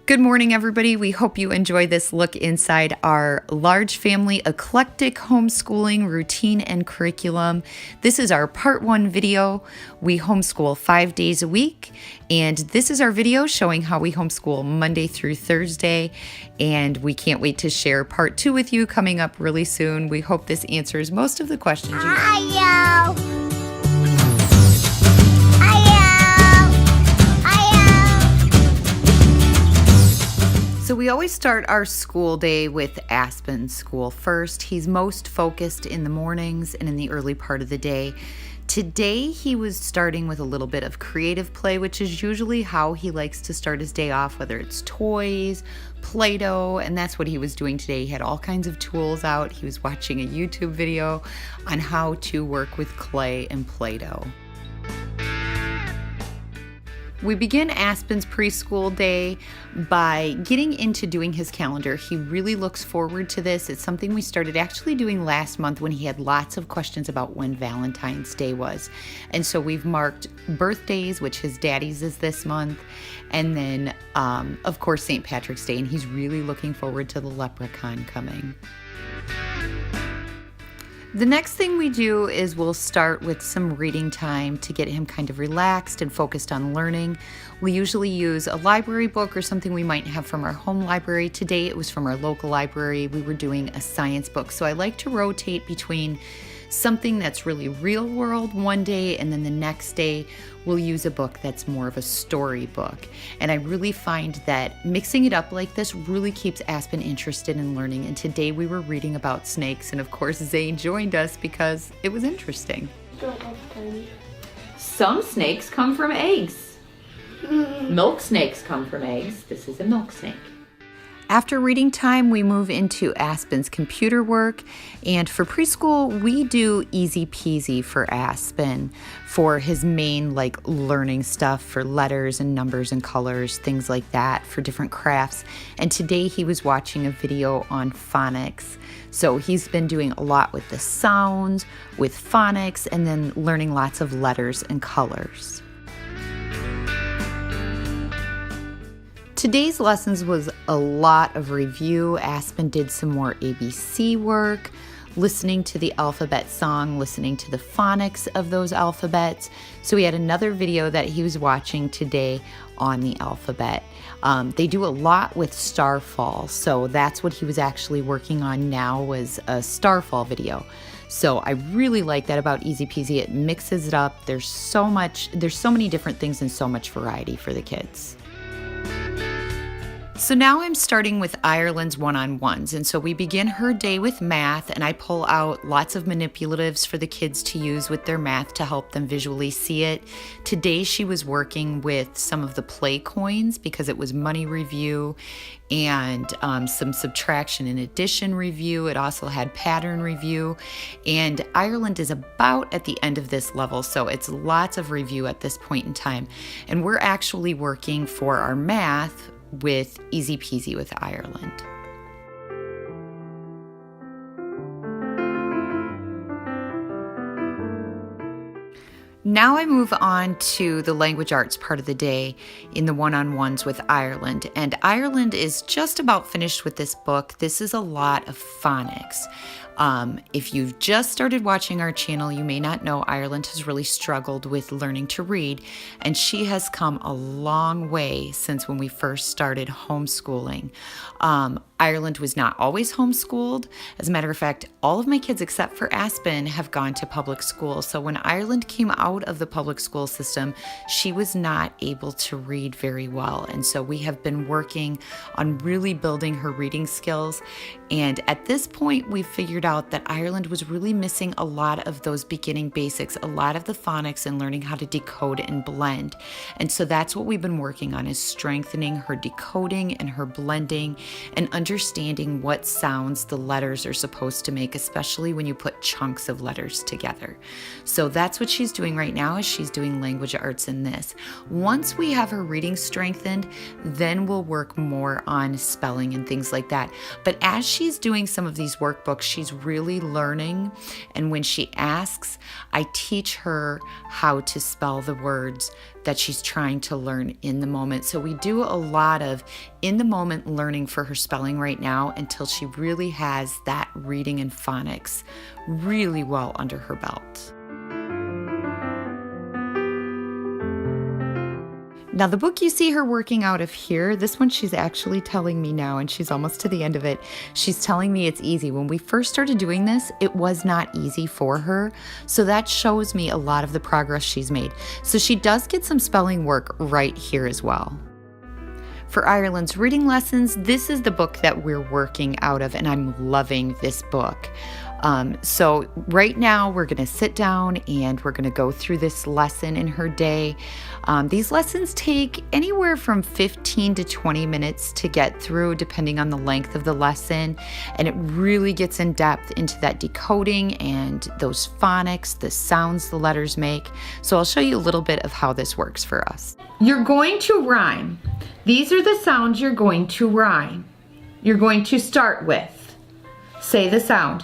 Good morning, everybody. We hope you enjoy this look inside our large family eclectic homeschooling routine and curriculum. This is our part 1 video. We homeschool 5 days a week, and this is our video showing how we homeschool Monday through Thursday, and we can't wait to share part 2 with you coming up really soon. We hope this answers most of the questions you have. So we always start our school day with Aspen's school first. He's most focused in the mornings and in the early part of the day. Today he was starting with a little bit of creative play, which is usually how he likes to start his day off, whether it's toys, Play-Doh, and that's what he was doing today. He had all kinds of tools out. He was watching a YouTube video on how to work with clay and Play-Doh. We begin Aspen's preschool day by getting into doing his calendar. He really looks forward to this. It's something we started actually doing last month when he had lots of questions about when Valentine's Day was. And so we've marked birthdays, which his daddy's is this month, and then of course St. Patrick's Day, and he's really looking forward to the leprechaun coming. The next thing we do is we'll start with some reading time to get him kind of relaxed and focused on learning. We usually use a library book or something we might have from our home library. Today it was from our local library. We were doing a science book. So I like to rotate between something that's really real world one day, and then the next day we'll use a book that's more of a story book. And I really find that mixing it up like this really keeps Aspen interested in learning. And today we were reading about snakes, and of course Zane joined us because it was interesting. Some snakes come from eggs. Milk snakes come from eggs. This is a milk snake. After reading time, we move into Aspen's computer work, and for preschool, we do easy peasy for Aspen for his main learning stuff for letters and numbers and colors, things like that for different crafts. And today he was watching a video on phonics. So he's been doing a lot with the sounds, with phonics, and then learning lots of letters and colors. Today's lessons was a lot of review. Aspen did some more ABC work, listening to the alphabet song, listening to the phonics of those alphabets. So we had another video that he was watching today on the alphabet. They do a lot with starfall, so that's what he was actually working on now, was a starfall video. So I really like that about Easy Peasy. It mixes it up. There's so many different things and so much variety for the kids. So now I'm starting with Ireland's one-on-ones, and so we begin her day with math, and I pull out lots of manipulatives for the kids to use with their math to help them visually see it. Today she was working with some of the play coins because it was money review and some subtraction and addition review. It also had pattern review, and Ireland is about at the end of this level, so it's lots of review at this point in time. And we're actually working for our math with Easy Peasy with Ireland. Now I move on to the language arts part of the day in the one-on-ones with Ireland. And Ireland is just about finished with this book. This is a lot of phonics. If you've just started watching our channel, you may not know Ireland has really struggled with learning to read, and she has come a long way since when we first started homeschooling. Ireland was not always homeschooled. As a matter of fact, all of my kids except for Aspen have gone to public school. So when Ireland came out of the public school system, she was not able to read very well. And so we have been working on really building her reading skills. And at this point, we figured out that Ireland was really missing a lot of those beginning basics, a lot of the phonics and learning how to decode and blend. And so that's what we've been working on, is strengthening her decoding and her blending and understanding what sounds the letters are supposed to make, especially when you put chunks of letters together. So that's what she's doing right right now is she's doing language arts in this. Once we have her reading strengthened, then we'll work more on spelling and things like that. But as she's doing some of these workbooks, she's really learning. And when she asks, I teach her how to spell the words that she's trying to learn in the moment. So we do a lot of in the moment learning for her spelling right now until she really has that reading and phonics really well under her belt. Now the book you see her working out of here, this one she's actually telling me now, and she's almost to the end of it, she's telling me it's easy. When we first started doing this, it was not easy for her. So that shows me a lot of the progress she's made. So she does get some spelling work right here as well. For Ireland's reading lessons, this is the book that we're working out of, and I'm loving this book. So right now we're going to sit down and we're going to go through this lesson in her day. These lessons take anywhere from 15 to 20 minutes to get through, depending on the length of the lesson. And it really gets in depth into that decoding and those phonics, the sounds the letters make. So I'll show you a little bit of how this works for us. You're going to rhyme. These are the sounds you're going to rhyme. You're going to start with, say the sound.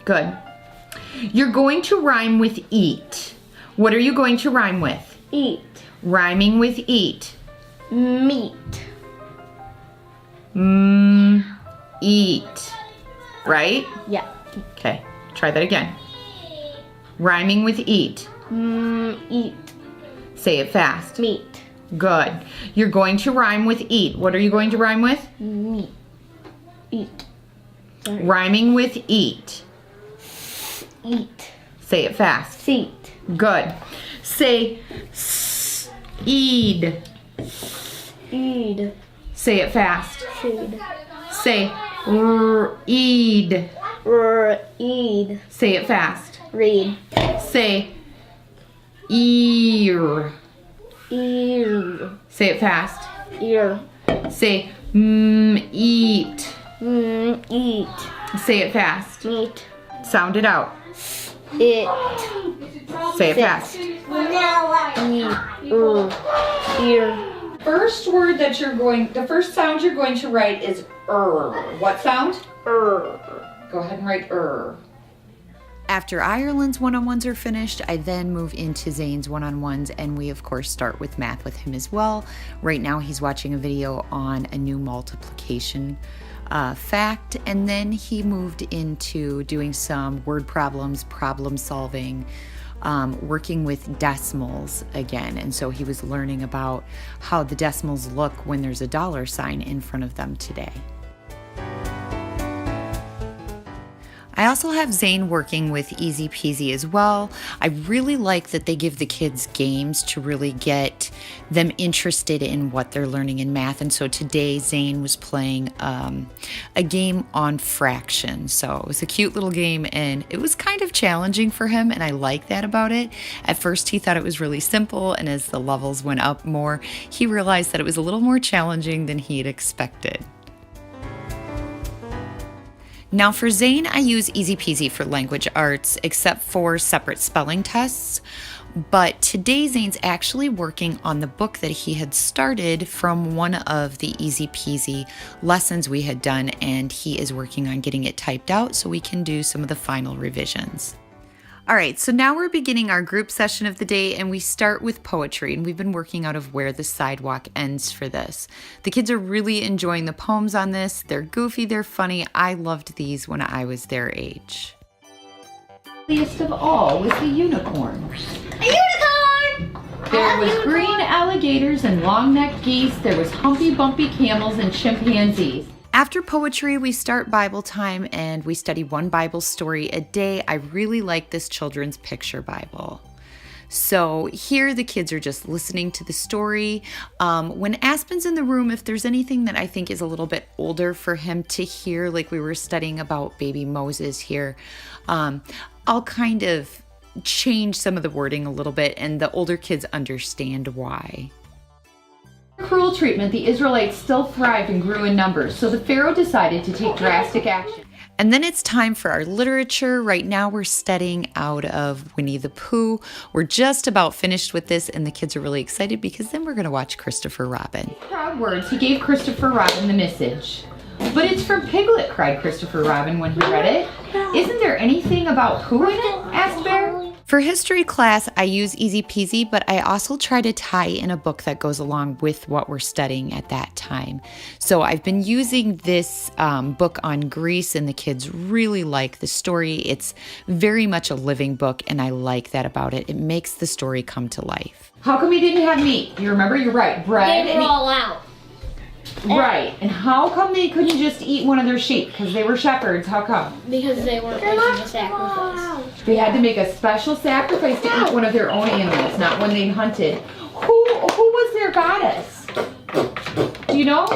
Good. You're going to rhyme with eat. What are you going to rhyme with? Eat. Rhyming with eat. Meat. Eat. Right? Yeah. Okay, try that again. Rhyming with eat. Eat. Say it fast. Meat. Good. You're going to rhyme with eat. What are you going to rhyme with? Meat. Eat. Sorry. Rhyming with eat. Eat. Say it fast. Seat. Good. Say eed. Eed. Say it fast. Seed. Say eed. Eed. Say it fast. Read. Say ear. Ear. Say it fast. Ear. Say eat. Eat. Say it fast. Meat. Sound it out. It. Say it fast. Ear. First word that you're going, the first sound you're going to write is What sound? Go ahead and write After Ireland's one-on-ones are finished, I then move into Zane's one-on-ones, and we of course start with math with him as well. Right now he's watching a video on a new multiplication fact, and then he moved into doing some word problems, problem solving, working with decimals again. And so he was learning about how the decimals look when there's a dollar sign in front of them today. I also have Zane working with Easy Peasy as well. I really like that they give the kids games to really get them interested in what they're learning in math. And so today Zane was playing a game on fractions. So it was a cute little game, and it was kind of challenging for him, and I like that about it. At first he thought it was really simple, and as the levels went up more, he realized that it was a little more challenging than he had expected. Now for Zane, I use Easy Peasy for language arts, except for separate spelling tests. But today Zane's actually working on the book that he had started from one of the Easy Peasy lessons we had done, and he is working on getting it typed out so we can do some of the final revisions. All right, so now we're beginning our group session of the day, and we start with poetry, and we've been working out of Where the Sidewalk Ends for this. The kids are really enjoying the poems on this. They're goofy, they're funny. I loved these when I was their age. Least of all was the unicorn. A unicorn! There was green alligators and long-necked geese. There was humpy bumpy camels and chimpanzees. After poetry, we start Bible time, and we study one Bible story a day. I really like this children's picture Bible. So here the kids are just listening to the story. When Aspen's in the room, if there's anything that I think is a little bit older for him to hear, like we were studying about baby Moses here, I'll kind of change some of the wording a little bit, and the older kids understand why. Cruel treatment, the Israelites still thrived and grew in numbers, so the Pharaoh decided to take drastic action. And then it's time for our literature. Right now we're studying out of Winnie the Pooh. We're just about finished with this and the kids are really excited because then we're gonna watch Christopher Robin. Proud words, he gave Christopher Robin the message. But it's from Piglet, cried Christopher Robin when he read it. Isn't there anything about Pooh in it? Asked Bear. For history class, I use Easy Peasy, but I also try to tie in a book that goes along with what we're studying at that time. So I've been using this book on Greece, and the kids really like the story. It's very much a living book, and I like that about it. It makes the story come to life. How come we didn't have meat? You remember? You're right. Bread. They were all out. Right. And how come they couldn't just eat one of their sheep? Because they were shepherds. How come? Because they weren't making a sacrifice. They had to make a special sacrifice to eat one of their own animals, not one they hunted. Who was their goddess? Do you know?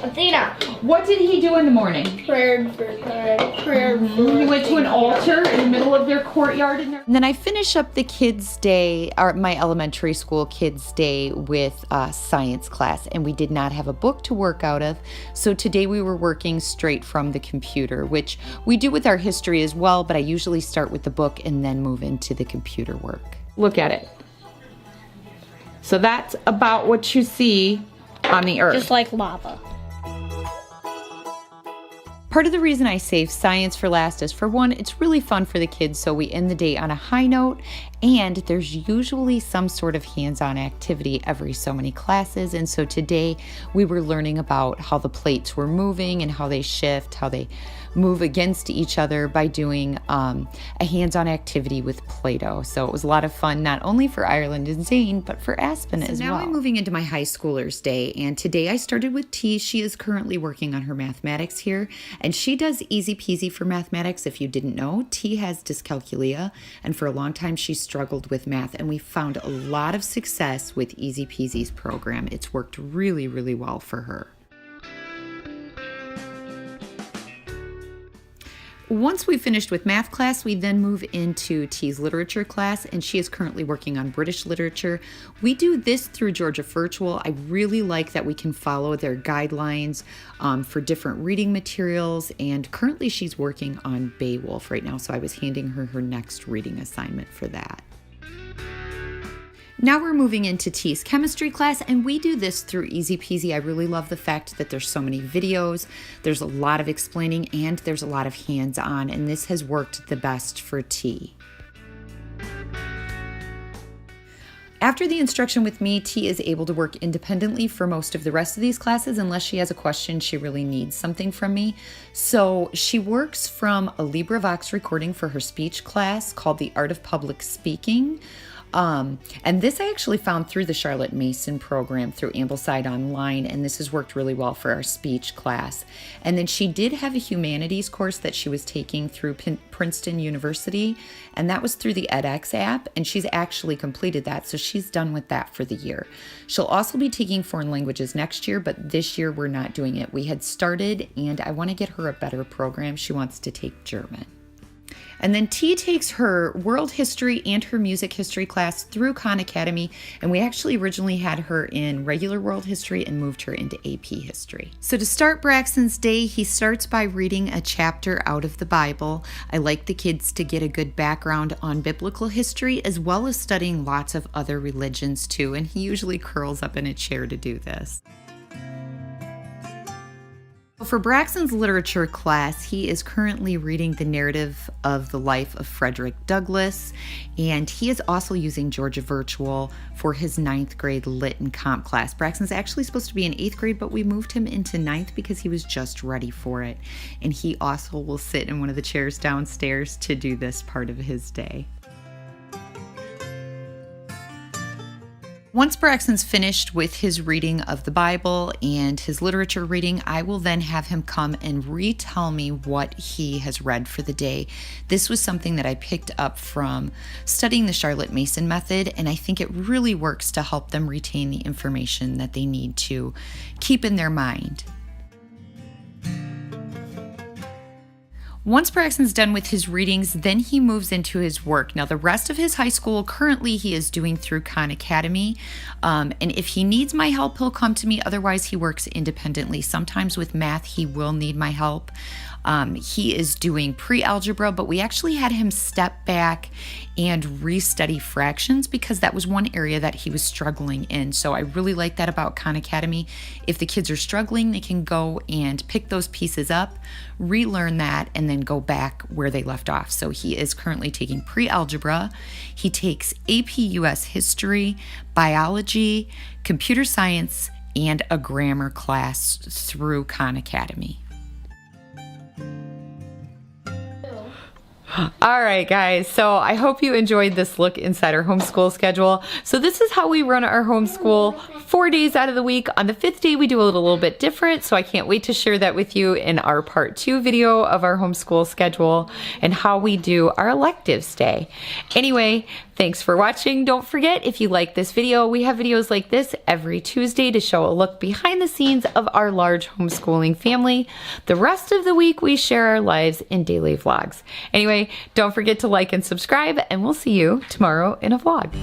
Athena. What did he do in the morning? Prayer. He went to an altar in the middle of their courtyard. And then I finish up the kids' day, or my elementary school kids' day, with science class. And we did not have a book to work out of. So today we were working straight from the computer, which we do with our history as well. But I usually start with the book and then move into the computer work. Look at it. So that's about what you see on the earth. Just like lava. Part of the reason I save science for last is, for one, it's really fun for the kids, so we end the day on a high note, and there's usually some sort of hands-on activity every so many classes. And so today we were learning about how the plates were moving and how they shift, how they move against each other by doing a hands-on activity with Play-Doh. So it was a lot of fun, not only for Ireland and Zane, but for Aspen as well. Now I'm moving into my high schoolers' day, and today I started with T. She is currently working on her mathematics here, and she does Easy Peasy for mathematics. If you didn't know, T has dyscalculia, and for a long time she struggled with math, and we found a lot of success with Easy Peasy's program. It's worked really, really well for her. Once we finished with math class, we then move into T's literature class, and she is currently working on British literature. We do this through Georgia Virtual. I really like that we can follow their guidelines for different reading materials, and currently she's working on Beowulf right now, so I was handing her her next reading assignment for that. Now we're moving into T's chemistry class, and we do this through Easy Peasy. I really love the fact that there's so many videos, there's a lot of explaining, and there's a lot of hands-on, and this has worked the best for T. After the instruction with me, T is able to work independently for most of the rest of these classes unless she has a question she really needs something from me. So she works from a LibriVox recording for her speech class called The Art of Public Speaking. And this I actually found through the Charlotte Mason program through Ambleside Online, and this has worked really well for our speech class. And then she did have a humanities course that she was taking through Princeton University, and that was through the edX app, and she's actually completed that, so she's done with that for the year. She'll also be taking foreign languages next year, but this year we're not doing it. We had started, and I want to get her a better program. She wants to take German. And then T takes her world history and her music history class through Khan Academy, and we actually originally had her in regular world history and moved her into AP history. So to start Braxen's day, he starts by reading a chapter out of the Bible. I like the kids to get a good background on biblical history as well as studying lots of other religions too, and he usually curls up in a chair to do this. For Braxen's literature class, he is currently reading the narrative of the life of Frederick Douglass, and he is also using Georgia Virtual for his 9th grade Lit and Comp class. Braxen's actually supposed to be in 8th grade, but we moved him into 9th because he was just ready for it. And he also will sit in one of the chairs downstairs to do this part of his day. Once Braxen's finished with his reading of the Bible and his literature reading, I will then have him come and retell me what he has read for the day. This was something that I picked up from studying the Charlotte Mason method, and I think it really works to help them retain the information that they need to keep in their mind. Once Braxen's done with his readings, then he moves into his work. Now, the rest of his high school, currently he is doing through Khan Academy. And if he needs my help, he'll come to me. Otherwise, he works independently. Sometimes with math, he will need my help. He is doing pre-algebra, but we actually had him step back and restudy fractions because that was one area that he was struggling in. So I really like that about Khan Academy. If the kids are struggling, they can go and pick those pieces up, relearn that, and then go back where they left off. So he is currently taking pre-algebra. He takes AP US history, biology, computer science, and a grammar class through Khan Academy. All right, guys, so I hope you enjoyed this look inside our homeschool schedule. So this is how we run our homeschool 4 days out of the week. On the 5th day, we do a little bit different, so I can't wait to share that with you in our part 2 video of our homeschool schedule and how we do our electives day. Anyway, thanks for watching. Don't forget, if you like this video, we have videos like this every Tuesday to show a look behind the scenes of our large homeschooling family. The rest of the week, we share our lives in daily vlogs. Anyway, don't forget to like and subscribe, and we'll see you tomorrow in a vlog.